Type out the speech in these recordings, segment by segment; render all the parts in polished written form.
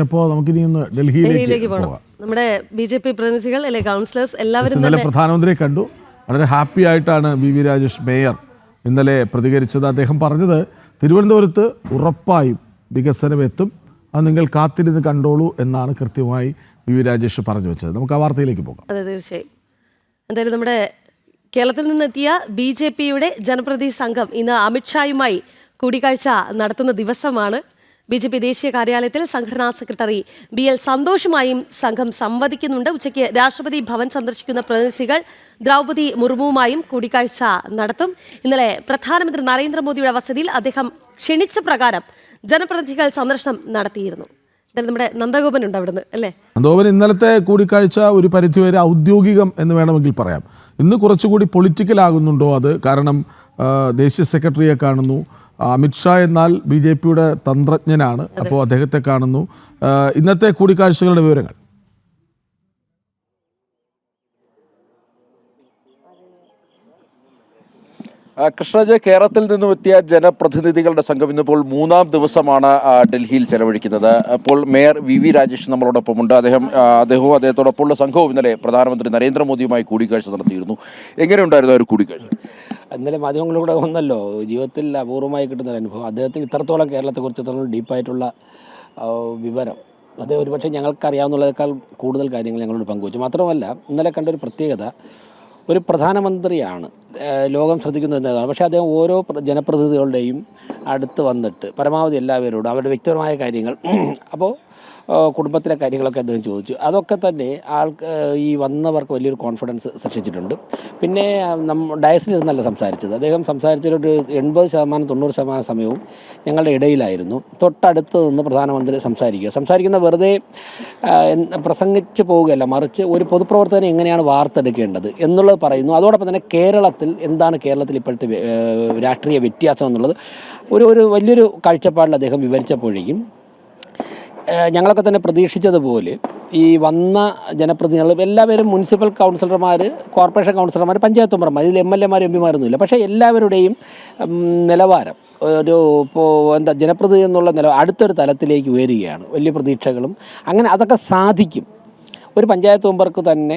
അപ്പോൾ നമുക്കിനി ഒന്ന് ഡൽഹിയിലേക്ക് പോകാം. നമ്മുടെ BJP പ്രതിനിധികൾ അല്ലെ കൗൺസിലേഴ്സ് എല്ലാവരും ഇന്നലെ പ്രധാനമന്ത്രിയെ കണ്ടു. വളരെ ഹാപ്പി ആയിട്ടാണ് BV രാജേഷ് മേയർ ഇന്നലെ പ്രതികരിച്ചത്. അദ്ദേഹം പറഞ്ഞത് തിരുവനന്തപുരത്ത് ഉറപ്പായും വികസനം എത്തും, അത് നിങ്ങൾ കാത്തിരുന്ന് കണ്ടോളൂ എന്നാണ് കൃത്യമായി BV രാജേഷ് പറഞ്ഞു വെച്ചത്. നമുക്ക് ആ വാർത്തയിലേക്ക് പോകാം. അതെ, തീർച്ചയായും. എന്തായാലും നമ്മുടെ കേരളത്തിൽ നിന്നെത്തിയ BJPയുടെ ജനപ്രതിനിധി സംഘം ഇന്ന് അമിത്ഷായുമായി കൂടിക്കാഴ്ച നടത്തുന്ന ദിവസമാണ്. BJP ദേശീയ കാര്യാലയത്തിൽ സംഘടനാ സെക്രട്ടറി BL സന്തോഷുമായും സംഘം സംവദിക്കുന്നുണ്ട്. ഉച്ചയ്ക്ക് രാഷ്ട്രപതി ഭവൻ സന്ദർശിക്കുന്ന പ്രതിനിധികൾ ദ്രൗപദി മുർമുവുമായും കൂടിക്കാഴ്ച നടത്തും. ഇന്നലെ പ്രധാനമന്ത്രി നരേന്ദ്രമോദിയുടെ വസതിയിൽ അദ്ദേഹം ക്ഷണിച്ച പ്രകാരം ജനപ്രതിനിധികൾ സന്ദർശനം നടത്തിയിരുന്നു. നമ്മുടെ നന്ദഗോപൻ ഉണ്ട് അവിടുന്ന് അല്ലേ? നന്ദഗോപൻ, ഇന്നലത്തെ കൂടിക്കാഴ്ച ഒരു പരിധിവരെ ഔദ്യോഗികം എന്ന് വേണമെങ്കിൽ പറയാം. ഇന്ന് കുറച്ചുകൂടി പൊളിറ്റിക്കൽ ആകുന്നുണ്ടോ അത്? കാരണം ദേശീയ സെക്രട്ടറിയെ കാണുന്നു, അമിത്ഷാ എന്നാൽ BJPയുടെ തന്ത്രജ്ഞനാണ്, അപ്പോൾ അദ്ദേഹത്തെ കാണുന്നു. ഇന്നത്തെ കൂടിക്കാഴ്ചകളുടെ വിവരങ്ങൾ. കൃഷ്ണജ്, കേരളത്തിൽ നിന്നും എത്തിയ ജനപ്രതിനിധികളുടെ സംഘം ഇന്നിപ്പോൾ 3-ാം ദിവസമാണ് ഡൽഹിയിൽ ചെലവഴിക്കുന്നത്. അപ്പോൾ മേയർ VV രാജേഷ് നമ്മളോടൊപ്പമുണ്ട്. അദ്ദേഹവും അദ്ദേഹത്തോടൊപ്പമുള്ള സംഘവും ഇന്നലെ പ്രധാനമന്ത്രി നരേന്ദ്രമോദിയുമായി കൂടിക്കാഴ്ച നടത്തിയിരുന്നു. എങ്ങനെയുണ്ടായിരുന്നു ഒരു കൂടിക്കാഴ്ച? ഇന്നലെ മാധ്യമങ്ങളിലൂടെ വന്നല്ലോ, ജീവിതത്തിൽ അപൂർവമായി കിട്ടുന്ന ഒരു അനുഭവം. അദ്ദേഹത്തിന് ഇത്രത്തോളം കേരളത്തെക്കുറിച്ച് ഇത്രത്തോളം ഡീപ്പായിട്ടുള്ള വിവരം അത് ഒരുപക്ഷെ ഞങ്ങൾക്കറിയാവുന്നതിനേക്കാൾ കൂടുതൽ കാര്യങ്ങൾ ഞങ്ങളോട് പങ്കുവച്ചു. മാത്രമല്ല, ഇന്നലെ കണ്ടൊരു പ്രത്യേകത, ഒരു പ്രധാനമന്ത്രിയാണ് ലോകം ശ്രദ്ധിക്കുന്ന നേതാവാണ്. പക്ഷേ അദ്ദേഹം ഓരോ ജനപ്രതിനിധികളുടെയും അടുത്ത് വന്നിട്ട് പരമാവധി എല്ലാവരോടും അവരുടെ വ്യക്തിപരമായ കാര്യങ്ങൾ, അപ്പോൾ കുടുംബത്തിലെ കാര്യങ്ങളൊക്കെ അദ്ദേഹം ചോദിച്ചു. അതൊക്കെ തന്നെ ഈ വന്നവർക്ക് വലിയൊരു കോൺഫിഡൻസ് സൃഷ്ടിച്ചിട്ടുണ്ട്. പിന്നെ ഡയസിൽ ഇരുന്നല്ല സംസാരിച്ചത്. അദ്ദേഹം സംസാരിച്ചൊരു 80%-90% സമയവും ഞങ്ങളുടെ ഇടയിലായിരുന്നു. തൊട്ടടുത്ത് നിന്ന് പ്രധാനമന്ത്രി സംസാരിക്കുന്ന വെറുതെ പ്രസംഗിച്ച് പോവുകയല്ല, മറിച്ച് ഒരു പൊതുപ്രവർത്തകനെ എങ്ങനെയാണ് വാർത്തെടുക്കേണ്ടത് എന്നുള്ളത് പറയുന്നു. അതോടൊപ്പം തന്നെ കേരളത്തിൽ എന്താണ് കേരളത്തിൽ ഇപ്പോഴത്തെ രാഷ്ട്രീയ വ്യത്യാസം എന്നുള്ളത് ഒരു വലിയൊരു കാഴ്ചപ്പാടിൽ അദ്ദേഹം വിവരിച്ചപ്പോഴേക്കും ഞങ്ങളൊക്കെ തന്നെ പ്രതീക്ഷിച്ചതുപോലെ ഈ വന്ന ജനപ്രതിനിധികൾ എല്ലാവരും മുനിസിപ്പൽ കൗൺസിലർമാർ, കോർപ്പറേഷൻ കൗൺസിലർമാർ, പഞ്ചായത്ത് മെമ്പർമാർ, ഇതിൽ MLA മാർ MP മാരൊന്നുമില്ല. പക്ഷേ എല്ലാവരുടെയും നിലവാരം ജനപ്രതിനിധി എന്നുള്ള അടുത്തൊരു തലത്തിലേക്ക് ഉയരുകയാണ്. വലിയ പ്രതീക്ഷകളും അങ്ങനെ അതൊക്കെ സാധിക്കും. ഒരു പഞ്ചായത്ത് മെമ്പർക്ക് തന്നെ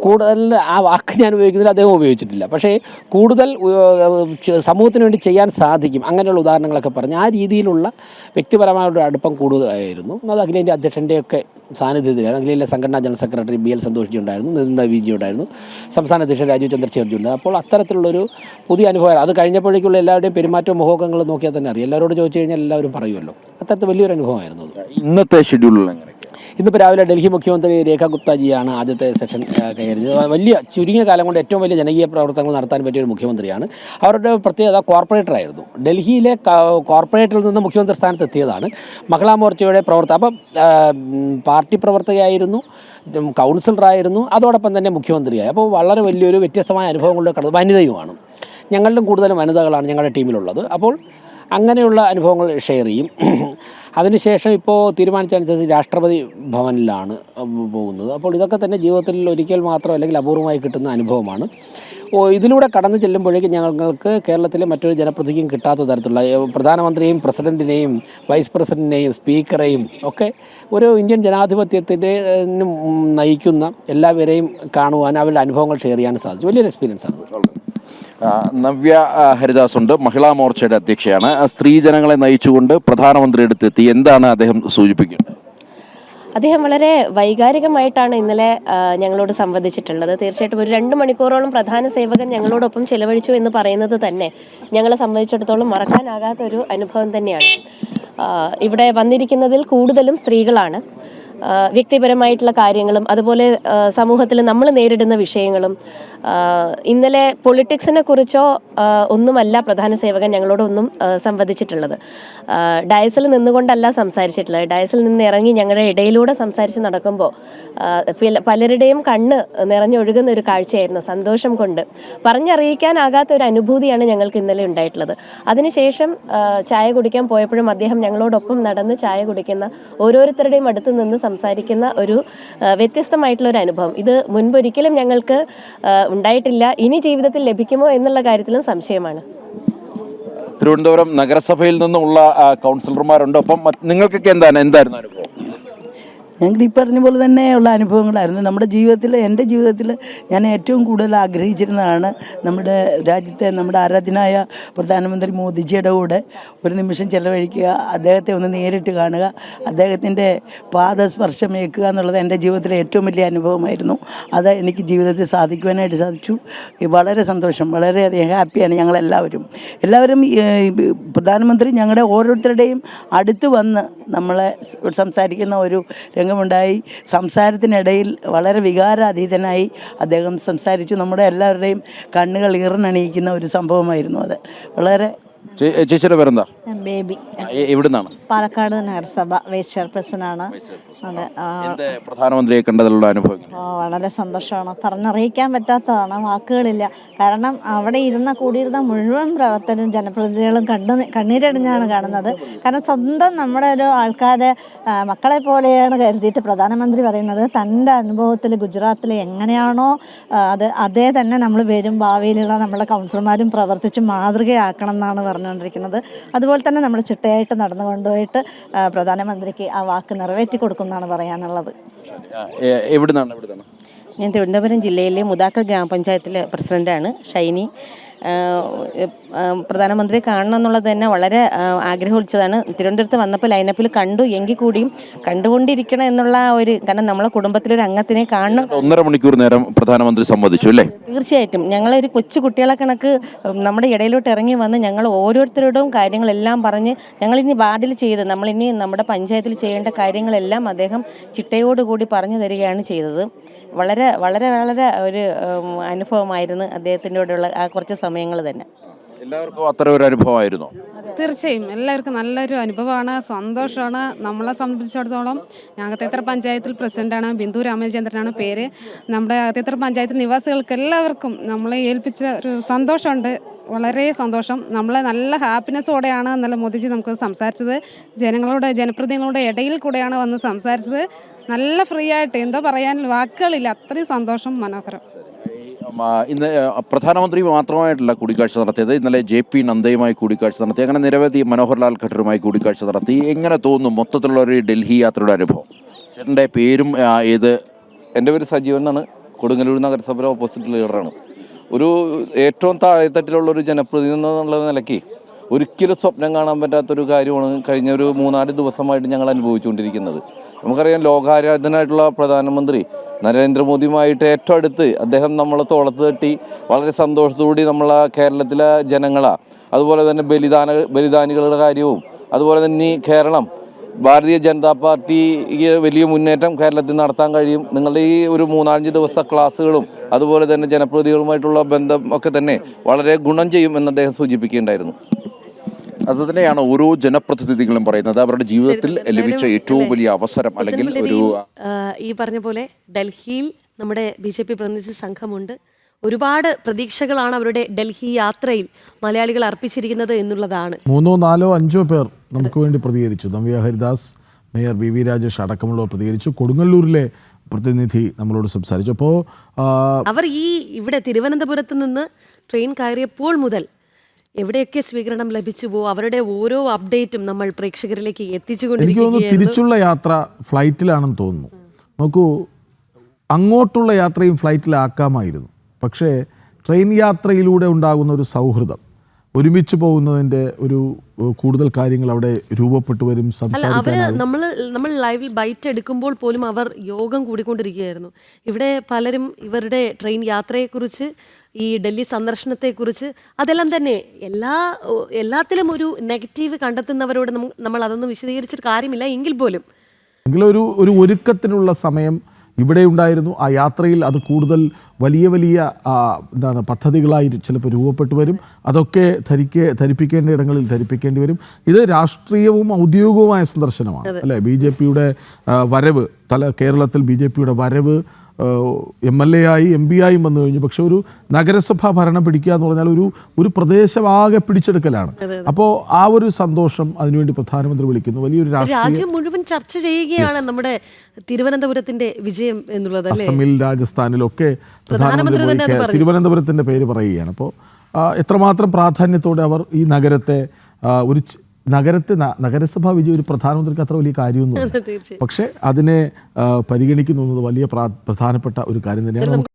കൂടുതൽ, ആ വാക്ക് ഞാൻ ഉപയോഗിക്കുന്നില്ല, അദ്ദേഹം ഉപയോഗിച്ചിട്ടില്ല, പക്ഷേ കൂടുതൽ സമൂഹത്തിന് വേണ്ടി ചെയ്യാൻ സാധിക്കും. അങ്ങനെയുള്ള ഉദാഹരണങ്ങളൊക്കെ പറഞ്ഞ് ആ രീതിയിലുള്ള വ്യക്തിപരമായുള്ള അടുപ്പം കൂടുതലായിരുന്നു. അത് അഖിലേന്ത്യാ അധ്യക്ഷൻ്റെയൊക്കെ സാന്നിധ്യത്തിലാണ്. അഖിലേന്ത്യാ സംഘടനാ general secretary BL Santhosh ji ഉണ്ടായിരുന്നു, നിതിൻ VG ഉണ്ടായിരുന്നു, സംസ്ഥാന അധ്യക്ഷൻ രാജീവ് ചന്ദ്രശേഖർ ജി ഉണ്ടായിരുന്നു. അപ്പോൾ അത്തരത്തിലുള്ളൊരു പുതിയ അനുഭവം. അത് കഴിഞ്ഞപ്പോഴേക്കുള്ള എല്ലാവരുടെയും പെരുമാറ്റവും മുഖങ്ങൾ നോക്കിയാൽ തന്നെ അറിയാം. എല്ലാവരോട് ചോദിച്ചു കഴിഞ്ഞാൽ എല്ലാവരും പറയുമല്ലോ. അത്തരത്തിൽ വലിയൊരു അനുഭവമായിരുന്നു. ഇന്നത്തെ ഷെഡ്യൂളിൽ ഇന്നിപ്പോൾ രാവിലെ ഡൽഹി മുഖ്യമന്ത്രി രേഖ ഗുപ്താജിയാണ് ആദ്യത്തെ സെഷൻ കയറിയത്. വലിയ ചുരുങ്ങിയ കാലം കൊണ്ട് ഏറ്റവും വലിയ ജനകീയ പ്രവർത്തനങ്ങൾ നടത്താൻ പറ്റിയ ഒരു മുഖ്യമന്ത്രിയാണ്. അവരുടെ പ്രത്യേകത കോർപ്പറേറ്ററായിരുന്നു. ഡൽഹിയിലെ കോർപ്പറേറ്ററിൽ നിന്ന് മുഖ്യമന്ത്രി സ്ഥാനത്ത് എത്തിയതാണ്. മഹിളാ മോർച്ചയുടെ അപ്പം പാർട്ടി പ്രവർത്തകയായിരുന്നു, കൗൺസിലറായിരുന്നു, അതോടൊപ്പം തന്നെ മുഖ്യമന്ത്രിയായി. അപ്പോൾ വളരെ വലിയൊരു വ്യത്യസ്തമായ അനുഭവങ്ങളുടെ വനിതയുമാണ്. ഞങ്ങളിലും കൂടുതലും വനിതകളാണ് ഞങ്ങളുടെ ടീമിലുള്ളത്. അപ്പോൾ അങ്ങനെയുള്ള അനുഭവങ്ങൾ ഷെയർ ചെയ്യും. അതിനുശേഷം ഇപ്പോൾ തീരുമാനിച്ചനുസരിച്ച് രാഷ്ട്രപതി ഭവനിലാണ് പോകുന്നത്. അപ്പോൾ ഇതൊക്കെ തന്നെ ജീവിതത്തിൽ ഒരിക്കൽ മാത്രം അല്ലെങ്കിൽ അപൂർവമായി കിട്ടുന്ന അനുഭവമാണ്. ഇതിലൂടെ കടന്നു ചെല്ലുമ്പോഴേക്കും ഞങ്ങൾക്ക് കേരളത്തിലെ മറ്റൊരു ജനപ്രതിനിധിക്കും കിട്ടാത്ത തരത്തിലുള്ള പ്രധാനമന്ത്രിയെയും പ്രസിഡൻറ്റിനെയും വൈസ് പ്രസിഡൻറ്റിനെയും സ്പീക്കറെയും ഒക്കെ ഒരു ഇന്ത്യൻ ജനാധിപത്യത്തിൻ്റെ നയിക്കുന്ന എല്ലാവരെയും കാണുവാൻ, അവരുടെ അനുഭവങ്ങൾ ഷെയർ ചെയ്യാൻ സാധിച്ചു. വലിയൊരു എക്സ്പീരിയൻസ് ആണ്. നവ്യ ഹരിദാസ് ഉണ്ട്, മഹിളാ മോർച്ചയുടെ അധ്യക്ഷയാണ്. സ്ത്രീജനങ്ങളെ നയിച്ചുകൊണ്ട് പ്രധാനമന്ത്രി അടുത്തെത്തി. എന്താണ് അദ്ദേഹം സൂചിപ്പിക്കുന്നത്? അദ്ദേഹം വളരെ വൈകാരികമായിട്ടാണ് ഇന്നലെ ഞങ്ങളോട് സംവദിച്ചിട്ടുള്ളത്. തീർച്ചയായിട്ടും ഒരു 2 മണിക്കൂറോളം പ്രധാന സേവകൻ ഞങ്ങളോടൊപ്പം ചെലവഴിച്ചു എന്ന് പറയുന്നത് തന്നെ ഞങ്ങളെ സംബന്ധിച്ചിടത്തോളം മറക്കാനാകാത്ത ഒരു അനുഭവം തന്നെയാണ്. ഇവിടെ വന്നിരിക്കുന്നതിൽ കൂടുതലും സ്ത്രീകളാണ്. വ്യക്തിപരമായിട്ടുള്ള കാര്യങ്ങളും അതുപോലെ സമൂഹത്തിൽ നമ്മൾ നേരിടുന്ന വിഷയങ്ങളും ഇന്നലെ പൊളിറ്റിക്സിനെ കുറിച്ചോ ഒന്നുമല്ല പ്രധാന സേവകൻ ഞങ്ങളോടൊന്നും സംവദിച്ചിട്ടുള്ളത്. ഡയസിൽ നിന്നുകൊണ്ടല്ല സംസാരിച്ചിട്ടുള്ളത്. ഡയസിൽ നിന്ന് ഇറങ്ങി ഞങ്ങളുടെ ഇടയിലൂടെ സംസാരിച്ച് നടക്കുമ്പോൾ പലരുടെയും കണ്ണ് നിറഞ്ഞൊഴുകുന്ന ഒരു കാഴ്ചയായിരുന്നു. സന്തോഷം കൊണ്ട് പറഞ്ഞറിയിക്കാനാകാത്ത ഒരു അനുഭൂതിയാണ് ഞങ്ങൾക്ക് ഇന്നലെ ഉണ്ടായിട്ടുള്ളത്. അതിനുശേഷം ചായ കുടിക്കാൻ പോയപ്പോഴും അദ്ദേഹം ഞങ്ങളോടൊപ്പം നടന്ന് ചായ കുടിക്കുന്ന ഓരോരുത്തരുടെയും അടുത്ത് നിന്ന് സംസാരിക്കുന്ന ഒരു വ്യത്യസ്തമായിട്ടുള്ള ഒരു അനുഭവം. ഇത് മുൻപൊരിക്കലും ഞങ്ങൾക്ക് ഉണ്ടായിട്ടില്ല. ഇനി ജീവിതത്തിൽ ലഭിക്കുമോ എന്നുള്ള കാര്യത്തിലും സംശയമാണ്. തിരുവനന്തപുരം നഗരസഭയിൽ നിന്നുള്ള കൗൺസിലർമാരുണ്ട്. അപ്പം നിങ്ങൾക്കൊക്കെ എന്തായിരുന്നു അനുഭവം? ഞങ്ങൾക്ക് ഈ പറഞ്ഞ പോലെ തന്നെയുള്ള അനുഭവങ്ങളായിരുന്നു നമ്മുടെ ജീവിതത്തിൽ. എൻ്റെ ജീവിതത്തിൽ ഞാൻ ഏറ്റവും കൂടുതൽ ആഗ്രഹിച്ചിരുന്നതാണ് നമ്മുടെ രാജ്യത്തെ നമ്മുടെ ആരാധ്യനായ പ്രധാനമന്ത്രി മോദിജിയുടെ കൂടെ ഒരു നിമിഷം ചെലവഴിക്കുക, അദ്ദേഹത്തെ ഒന്ന് നേരിട്ട് കാണുക, അദ്ദേഹത്തിൻ്റെ പാദസ്പർശമേൽക്കുക എന്നുള്ളത് എൻ്റെ ജീവിതത്തിലെ ഏറ്റവും വലിയ അനുഭവമായിരുന്നു. അത് എനിക്ക് ജീവിതത്തിൽ സാധിക്കുവാനായിട്ട് സാധിച്ചു. വളരെ സന്തോഷം, വളരെയധികം ഹാപ്പിയാണ് ഞങ്ങളെല്ലാവരും. പ്രധാനമന്ത്രി ഞങ്ങളുടെ ഓരോരുത്തരുടെയും അടുത്ത് വന്ന് നമ്മളെ സംസാരിക്കുന്ന ഒരു രംഗമുണ്ടായി. സംസാരത്തിനിടയിൽ വളരെ വികാരാതീതനായി അദ്ദേഹം സംസാരിച്ചു. നമ്മുടെ എല്ലാവരുടെയും കണ്ണുകൾ ഈറനണിയിക്കുന്ന ഒരു സംഭവമായിരുന്നു അത്. വളരെ ചേച്ചിയുടെ പേരെന്താ? ബേബി. എവിടുന്നാണ്? പാലക്കാട് നഗരസഭ വൈസ് ചെയർപേഴ്സൺ ആണ്. അതെ. പ്രധാനമന്ത്രിയെ കണ്ടതിലുള്ള അനുഭവം വളരെ സന്തോഷമാണ്, പറഞ്ഞറിയിക്കാൻ പറ്റാത്തതാണ്, വാക്കുകളില്ല. കാരണം അവിടെ കൂടിയിരുന്ന മുഴുവൻ പ്രവർത്തകരും ജനപ്രതിനിധികളും കണ്ണീരടിഞ്ഞാണ് കാണുന്നത്. കാരണം സ്വന്തം നമ്മുടെ ഒരു ആൾക്കാരെ മക്കളെ പോലെയാണ് കരുതിയിട്ട് പ്രധാനമന്ത്രി പറയുന്നത്. തൻ്റെ അനുഭവത്തിൽ ഗുജറാത്തിൽ എങ്ങനെയാണോ അതേ തന്നെ നമ്മൾ വരും ഭാവിയിലുള്ള നമ്മളെ കൗൺസിലർമാരും പ്രവർത്തിച്ച് മാതൃകയാക്കണം എന്നാണ് പറഞ്ഞുകൊണ്ടിരിക്കുന്നത്. അതുപോലെ തന്നെ നമ്മൾ ചിട്ടയായിട്ട് നടന്നു കൊണ്ടുപോയിട്ട് പ്രധാനമന്ത്രിക്ക് ആ വാക്ക് നിറവേറ്റി കൊടുക്കും എന്നാണ് പറയാനുള്ളത്. ഞാൻ തിരുവനന്തപുരം ജില്ലയിലെ മുതാക്കൽ ഗ്രാമപഞ്ചായത്തിലെ പ്രസിഡൻ്റാണ് ഷൈനി. പ്രധാനമന്ത്രിയെ കാണണം എന്നുള്ളത് തന്നെ വളരെ ആഗ്രഹിച്ചതാണ്. തിരുവനന്തപുരത്ത് വന്നപ്പോൾ ലൈനപ്പിൽ കണ്ടു, എങ്കിൽ കൂടിയും കണ്ടുകൊണ്ടിരിക്കണം എന്നുള്ള ഒരു, കാരണം നമ്മളെ കുടുംബത്തിലൊരു അംഗത്തിനെ കാണണം. 1.5 മണിക്കൂർ നേരം പ്രധാനമന്ത്രി സംവദിച്ചു അല്ലേ? തീർച്ചയായിട്ടും ഞങ്ങളൊരു കൊച്ചു കുട്ടികളെ കണക്ക് നമ്മുടെ ഇടയിലോട്ട് ഇറങ്ങി വന്ന് ഞങ്ങൾ ഓരോരുത്തരോടും കാര്യങ്ങളെല്ലാം പറഞ്ഞ് ഞങ്ങളിനി വാർഡിൽ ചെയ്ത് നമ്മളിനി നമ്മുടെ പഞ്ചായത്തിൽ ചെയ്യേണ്ട കാര്യങ്ങളെല്ലാം അദ്ദേഹം ചിട്ടയോടുകൂടി പറഞ്ഞു തരികയാണ് ചെയ്തത്. വളരെ വളരെ വളരെ ഒരു അനുഭവമായിരുന്നു അദ്ദേഹത്തിൻ്റെ കൂടെയുള്ള ആ കുറച്ച് സമയങ്ങൾ തന്നെ. എല്ലാവർക്കും അത്ര ഒരു അനുഭവമായിരുന്നു. തീർച്ചയായും എല്ലാവർക്കും നല്ലൊരു അനുഭവമാണ്, സന്തോഷമാണ്. നമ്മളെ സംബന്ധിച്ചിടത്തോളം ഞാൻ അകത്തേത്തറ പഞ്ചായത്തിൽ പ്രസിഡൻ്റാണ്, ബിന്ദു രാമചന്ദ്രനാണ് പേര്. നമ്മുടെ അകത്തേത്തറ പഞ്ചായത്തിൽ നിവാസികൾക്ക് എല്ലാവർക്കും നമ്മളെ ഏൽപ്പിച്ച ഒരു സന്തോഷമുണ്ട്, വളരെ സന്തോഷം. നമ്മളെ നല്ല ഹാപ്പിനെസ്സോടെയാണ് നല്ല മോദിജി നമുക്ക് സംസാരിച്ചത്. ജനപ്രതിനിധികളുടെ ഇടയിൽ കൂടെയാണ് വന്ന് സംസാരിച്ചത്. നല്ല ഫ്രീ ആയിട്ട്, എന്താ പറയാൻ വാക്കുകളില്ല, അത്രയും സന്തോഷം, മനോഹരം. ഇന്ന് പ്രധാനമന്ത്രി മാത്രമായിട്ടല്ല കൂടിക്കാഴ്ച നടത്തിയത്, ഇന്നലെ JP നദ്ദയുമായി കൂടിക്കാഴ്ച നടത്തി. അങ്ങനെ നിരവധി മനോഹർലാൽ ഖട്ടറുമായി കൂടിക്കാഴ്ച നടത്തി. എങ്ങനെ തോന്നുന്നു മൊത്തത്തിലുള്ള ഒരു ഡൽഹി യാത്രയുടെ അനുഭവം? ചേട്ടൻ്റെ പേരും ഏത്? എൻ്റെ പേര് സജീവൻ എന്നാണ്, കൊടുങ്ങല്ലൂർ നഗരസഭ ഓപ്പോസിറ്റ് ലീഡറാണ്. ഒരു ഏറ്റവും താഴെത്തട്ടിലുള്ളൊരു ജനപ്രതിനിധി എന്നുള്ള നിലയ്ക്ക് ഒരിക്കലും സ്വപ്നം കാണാൻ പറ്റാത്തൊരു കാര്യമാണ് കഴിഞ്ഞ ഒരു 3-4 ദിവസമായിട്ട് ഞങ്ങൾ അനുഭവിച്ചുകൊണ്ടിരിക്കുന്നത്. നമുക്കറിയാം, ലോകാരാധനായിട്ടുള്ള പ്രധാനമന്ത്രി നരേന്ദ്രമോദിയുമായിട്ട് ഏറ്റവും അടുത്ത് അദ്ദേഹം നമ്മളെ തോളത്ത് തട്ടി വളരെ സന്തോഷത്തോടുകൂടി നമ്മളെ കേരളത്തിലെ ജനങ്ങളെ, അതുപോലെ തന്നെ ബലിദാനികളുടെ കാര്യവും, അതുപോലെ തന്നെ കേരളം ഭാരതീയ ജനതാ പാർട്ടിക്ക് വലിയ മുന്നേറ്റം കേരളത്തിൽ നടത്താൻ കഴിയും. നിങ്ങളുടെ ഈ ഒരു 3-5 ദിവസത്തെ ക്ലാസ്സുകളും അതുപോലെ തന്നെ ജനപ്രതിനിധികളുമായിട്ടുള്ള ബന്ധം ഒക്കെ തന്നെ വളരെ ഗുണം ചെയ്യും എന്ന് അദ്ദേഹം സൂചിപ്പിക്കുകയുണ്ടായിരുന്നു. അത് തന്നെയാണ് ഓരോ ജനപ്രതിനിധികളും പറയുന്നത്, അവരുടെ ജീവിതത്തിൽ ലഭിച്ച ഏറ്റവും വലിയ അവസരം. അല്ലെങ്കിൽ ഒരു ഈ പറഞ്ഞ പോലെ ഡൽഹിയിൽ നമ്മുടെ BJP പ്രതിനിധി സംഘമുണ്ട്. ഒരുപാട് പ്രതീക്ഷകളാണ് അവരുടെ ഡൽഹി യാത്രയിൽ മലയാളികൾ അർപ്പിച്ചിരിക്കുന്നത് എന്നുള്ളതാണ്. 3, 4, 5 പേർ നമുക്ക് വേണ്ടി പ്രതികരിച്ചു. നവ്യ ഹരിദാസ്, മേയർ VV രാജേഷ് അടക്കമുള്ളവർ പ്രതികരിച്ചു. കൊടുങ്ങല്ലൂരിലെ പ്രതിനിധി നമ്മളോട് സംസാരിച്ചു. അപ്പോൾ അവർ ഇവിടെ തിരുവനന്തപുരത്ത് നിന്ന് ട്രെയിൻ കയറിയപ്പോൾ മുതൽ എവിടെയൊക്കെ സ്വീകരണം ലഭിച്ചുവോ അവരുടെ ഓരോ അപ്ഡേറ്റും നമ്മൾ പ്രേക്ഷകരിലേക്ക് എത്തിച്ചുകൊണ്ടിരിക്കുകയാണ്. തിരിച്ചുള്ള യാത്ര ഫ്ലൈറ്റിലാണെന്ന് തോന്നുന്നു. നോക്കൂ, അങ്ങോട്ടുള്ള യാത്രയും ഫ്ലൈറ്റിലാക്കാമായിരുന്നു. പക്ഷേ ട്രെയിൻ യാത്രയിലൂടെ ഉണ്ടാകുന്ന ഒരു സൗഹൃദം, ഒരുമിച്ച് പോകുന്നതിൻ്റെ ഒരു കൂടുതൽ കാര്യങ്ങൾ അവിടെ രൂപപ്പെട്ടു വരും. നമ്മൾ ലൈവിൽ ബൈറ്റ് എടുക്കുമ്പോൾ പോലും അവർ യോഗം കൂടിക്കൊണ്ടിരിക്കുകയായിരുന്നു. ഇവിടെ പലരും ഇവരുടെ ട്രെയിൻ യാത്രയെക്കുറിച്ച്, ഈ ഡൽഹി സന്ദർശനത്തെക്കുറിച്ച്, അതെല്ലാം തന്നെ എല്ലാത്തിലും ഒരു നെഗറ്റീവ് കണ്ടെത്തുന്നവരോട് നമ്മൾ അതൊന്നും വിശദീകരിച്ചിട്ട് കാര്യമില്ല. എങ്കിൽ പോലും ഒരു ഒരുക്കത്തിനുള്ള സമയം ഇവിടെ ഉണ്ടായിരുന്നു. ആ യാത്രയിൽ അത് കൂടുതൽ വലിയ പദ്ധതികളായി ചിലപ്പോൾ രൂപപ്പെട്ടു വരും. അതൊക്കെ ധരിപ്പിക്കേണ്ട ഇടങ്ങളിൽ ധരിപ്പിക്കേണ്ടി വരും. ഇത് രാഷ്ട്രീയവും ഔദ്യോഗികവുമായ സന്ദർശനമാണ് അല്ലേ? BJPയുടെ വരവ്, കേരളത്തിൽ BJPയുടെ വരവ് MLA ആയി MP ആയും വന്നു കഴിഞ്ഞു. പക്ഷെ ഒരു നഗരസഭ ഭരണം പിടിക്കുക എന്ന് പറഞ്ഞാൽ ഒരു പ്രദേശമാകെ പിടിച്ചെടുക്കലാണ്. അപ്പോൾ ആ ഒരു സന്തോഷം അതിനുവേണ്ടി പ്രധാനമന്ത്രി വിളിക്കുന്നു. വലിയൊരു രാജ്യം മുഴുവൻ ചർച്ച ചെയ്യുകയാണ് നമ്മുടെ തിരുവനന്തപുരത്തിന്റെ വിജയം എന്നുള്ളത്. അസമിൽ, രാജസ്ഥാനിലൊക്കെ പ്രധാനമന്ത്രി തന്നെ അത് പറഞ്ഞു. തിരുവനന്തപുരത്തിൻ്റെ പേര് പറയുകയാണ്. അപ്പോൾ എത്രമാത്രം പ്രാധാന്യത്തോടെ അവർ ഈ നഗരത്തെ നഗരസഭാ വിജയം ഒരു പ്രധാനമന്ത്രിക്ക് അത്ര വലിയ കാര്യമൊന്നുമില്ല. തീർച്ചയായും. പക്ഷേ അതിനെ പരിഗണിക്കുന്നു എന്നത് വലിയ പ്രധാനപ്പെട്ട ഒരു കാര്യം തന്നെയാണ്.